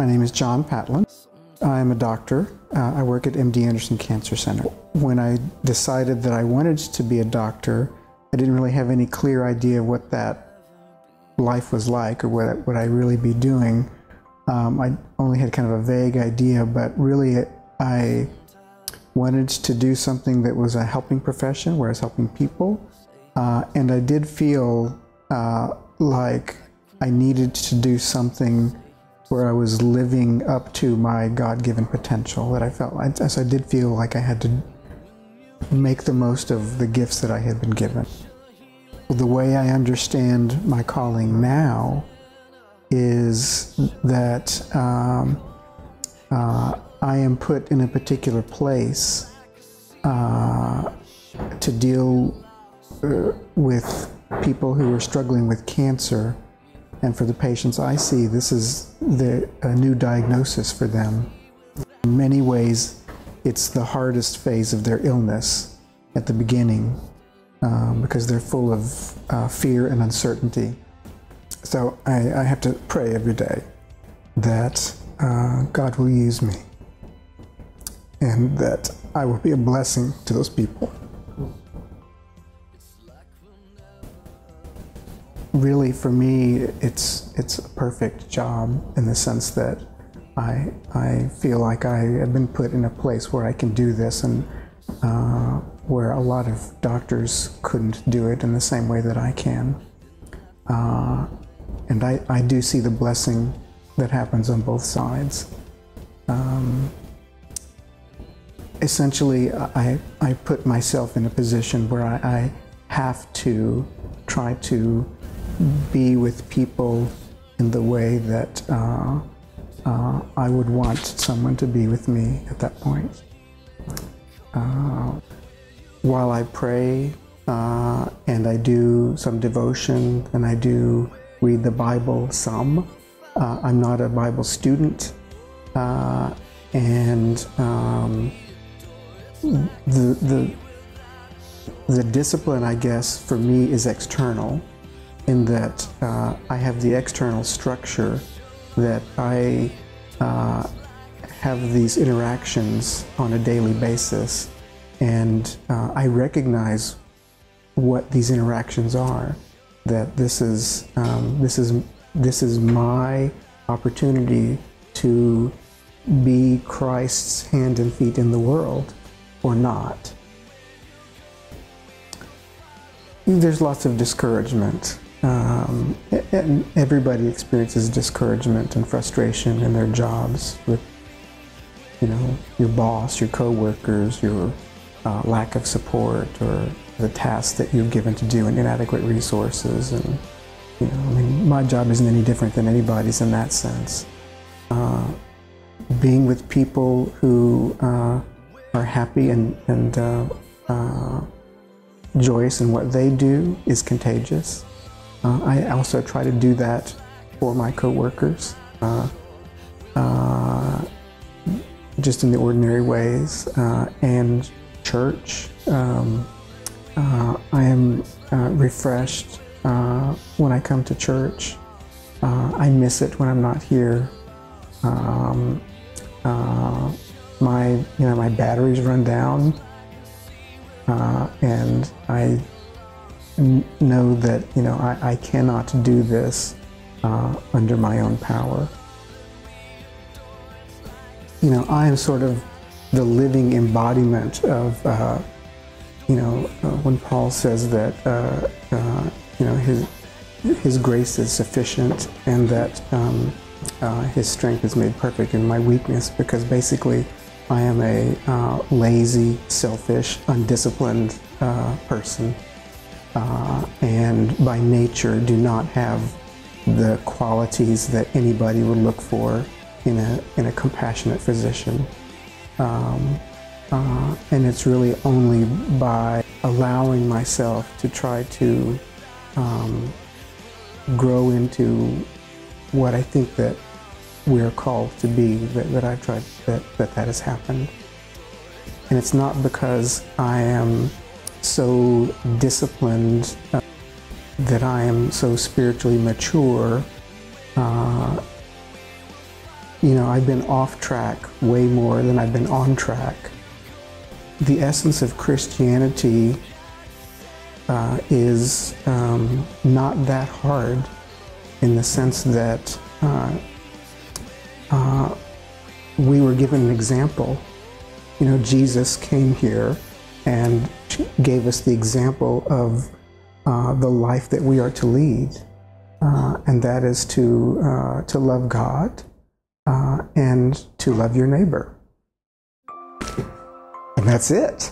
My name is John Patlan. I'm a doctor. I work at MD Anderson Cancer Center. When I decided that I wanted to be a doctor, I didn't really have any clear idea of what that life was like or what would I really be doing. I only had kind of a vague idea, but really I wanted to do something that was a helping profession, where I was helping people. And I did feel like I needed to do something where I was living up to my God-given potential, that I felt like, so I did feel like I had to make the most of the gifts that I had been given. The way I understand my calling now is that I am put in a particular place to deal with people who are struggling with cancer. And for the patients I see, this is a new diagnosis for them. In many ways, it's the hardest phase of their illness at the beginning because they're full of fear and uncertainty. So I have to pray every day that God will use me and that I will be a blessing to those people. Really, for me, it's a perfect job in the sense that I feel like I have been put in a place where I can do this, and where a lot of doctors couldn't do it in the same way that I can. And I do see the blessing that happens on both sides. Essentially, I put myself in a position where I have to try to be with people in the way that I would want someone to be with me at that point. While I pray and I do some devotion and I do read the Bible some, I'm not a Bible student, and the discipline, I guess, for me is external, in that I have the external structure that I have these interactions on a daily basis, and I recognize what these interactions are. That this is my opportunity to be Christ's hand and feet in the world, or not. There's lots of discouragement. And everybody experiences discouragement and frustration in their jobs with, your boss, your coworkers, your lack of support, or the tasks that you're given to do and inadequate resources. And my job isn't any different than anybody's in that sense. Being with people who are happy and joyous in what they do is contagious. I also try to do that for my coworkers, just in the ordinary ways, and church. I am refreshed when I come to church. I miss it when I'm not here. My batteries run down, and I know that I cannot do this under my own power. I am sort of the living embodiment of when Paul says that his grace is sufficient, and that his strength is made perfect in my weakness, because basically I am a lazy, selfish, undisciplined person. And by nature do not have the qualities that anybody would look for in a compassionate physician. And it's really only by allowing myself to try to grow into what I think that we're called to be that I've tried that has happened. And it's not because I am so disciplined, that I am so spiritually mature, you know, I've been off track way more than I've been on track. The essence of Christianity is not that hard, in the sense that we were given an example. You know, Jesus came here and gave us the example of the life that we are to lead, and that is to love God and to love your neighbor. And that's it.